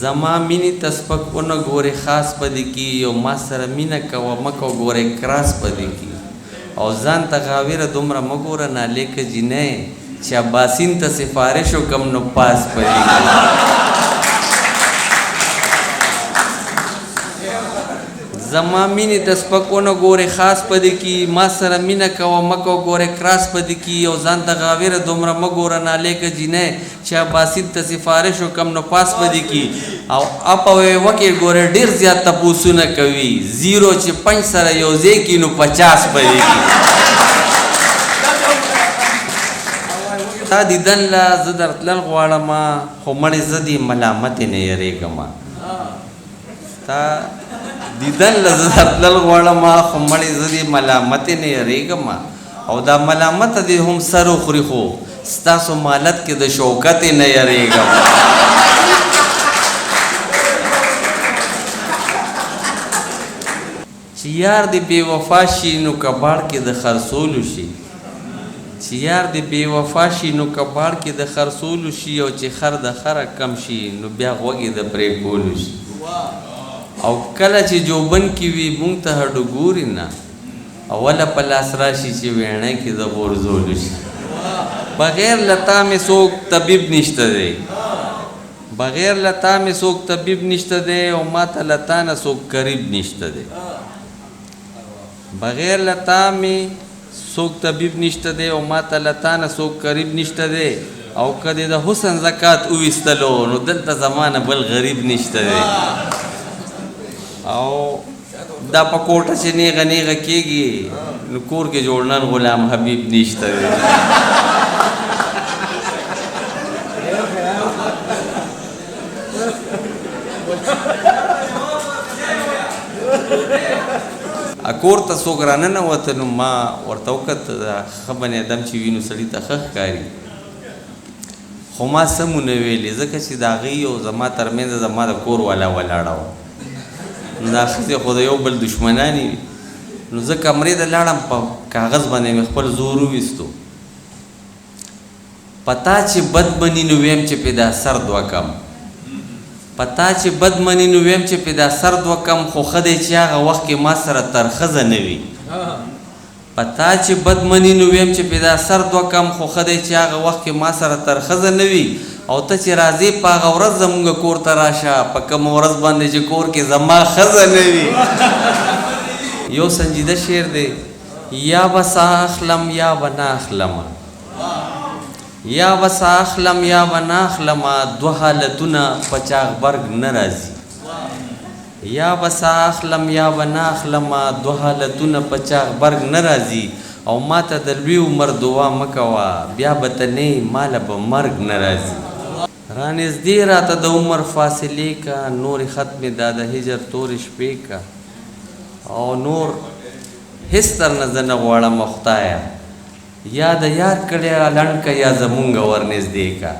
زما مینې ته سپک ونه ګورې خاص په دې کې یو ما سره مینه کوه مه کوه ګورې کراس په دې کې او ځان ته غاویره دومره مه ګوره نالېکه جینۍ چې عباسین ته سفارش وکم نو پاس په دې کې زما مینې ته سپک ونه ګورې خاص په دې کې ما سره مینه کوه مه کوه ګورې کراس په دې کې او ځان ته غاویره دومره مه ګوره نالېکه جینۍ چې عباسین ته سفارش وکم نو پاس په دې کې او اپ او وکې ګورې ډېر زیات تپوسونه کوي زیرو چې 5 سره یو ځای کړي نو 50 په دې کې تا دیدن له زه درتلل غواړم خو مړې زه دې ملامتې نه یېرېږم تا دیدن له زه درتلل غواړم خو مړې زه دې ملامتې نه یېرېږم او دا ملامته دې هم سر وخوري خو ستاسو مالت کې د شوکتې نه یېرېږم چې یار دې بې وفا شي نو کباړ کې د خرڅولو شي چې یار دې بې وفا شي نو کباړ کې د خرڅولو شي او چې خر د خره کم شي نو بیا غوږې د پرېکولو شي او کله چې جوبن کې وي مونږ ته هډو ګوري نه اوله په لاس راشي چې ویڼی کې د غورځولو شي بغیر له تا مې څوک طبیب نشته دی بغیر له تا مې څوک طبیب نشته دی او ما ته له تا نه څوک قریب نشته دی بغیر له تا مې څوک طبیب نشته دی او ما ته له تا نه څوک قریب نشته دی او که دې د حسن زکات وویستلو نو دلته زما نه بل غریب نشته دی او دا په کوټه چې نیغه نیغه کېږي نو کور کې جوړنن غلام حبیب نشته دی کور ته څوک راننوته نو ما ورته وکتل ښه بني ادم چې وي نو سړي ته ښه ښکاري خو ما څه مونه ویلې ځکه چې د هغې او زما ترمنځ زما د کور والا ولاړه وه نو دا ښځې خو د یو بل دشمنانې وي نو زه کمرې ته لاړم په کاغذ باندې مې خپل زور وویستو پتا چې بد مني نو ویم چې پې دا سر دوه کم پتا چې بد مني نو ویم چې پې دا سر دوه کم خو ښه دی چې هغه وخت کې ما سره تر ښځه نه وي پتا چې بد مني نو ویم چې پې دا سر دوه کم خو ښه دی چې هغه وخت کې ما سره تر ښځه نه وي او ته چې راځې په هغه ورځ زمونږ کور ته راشه په کومه ورځ باندې چې کور کې زما ښځه نه وي یو سنجیده شعر دی یا به سا اخلم یا به نه اخلمه یا به سا اخلم یا به نه اخلمه دوه حالتونه په چا غبرګ نه راځي یا به سا اخلم یا به نه اخلمه دوه حالتونه په چا غبرګ نه راځي او ما ته د لوی عمر دعا مه کوه بیا به ته نه یې ماله به مرګ نه راځي رانږدې راته د عمر فاصلې کا نورې ختمې دا د هجر تورې شپې کا او نور هېڅ درنه زه نه غواړم خدایه یا د یاد کړی لنډ که یا زمونږ ورنږدې کا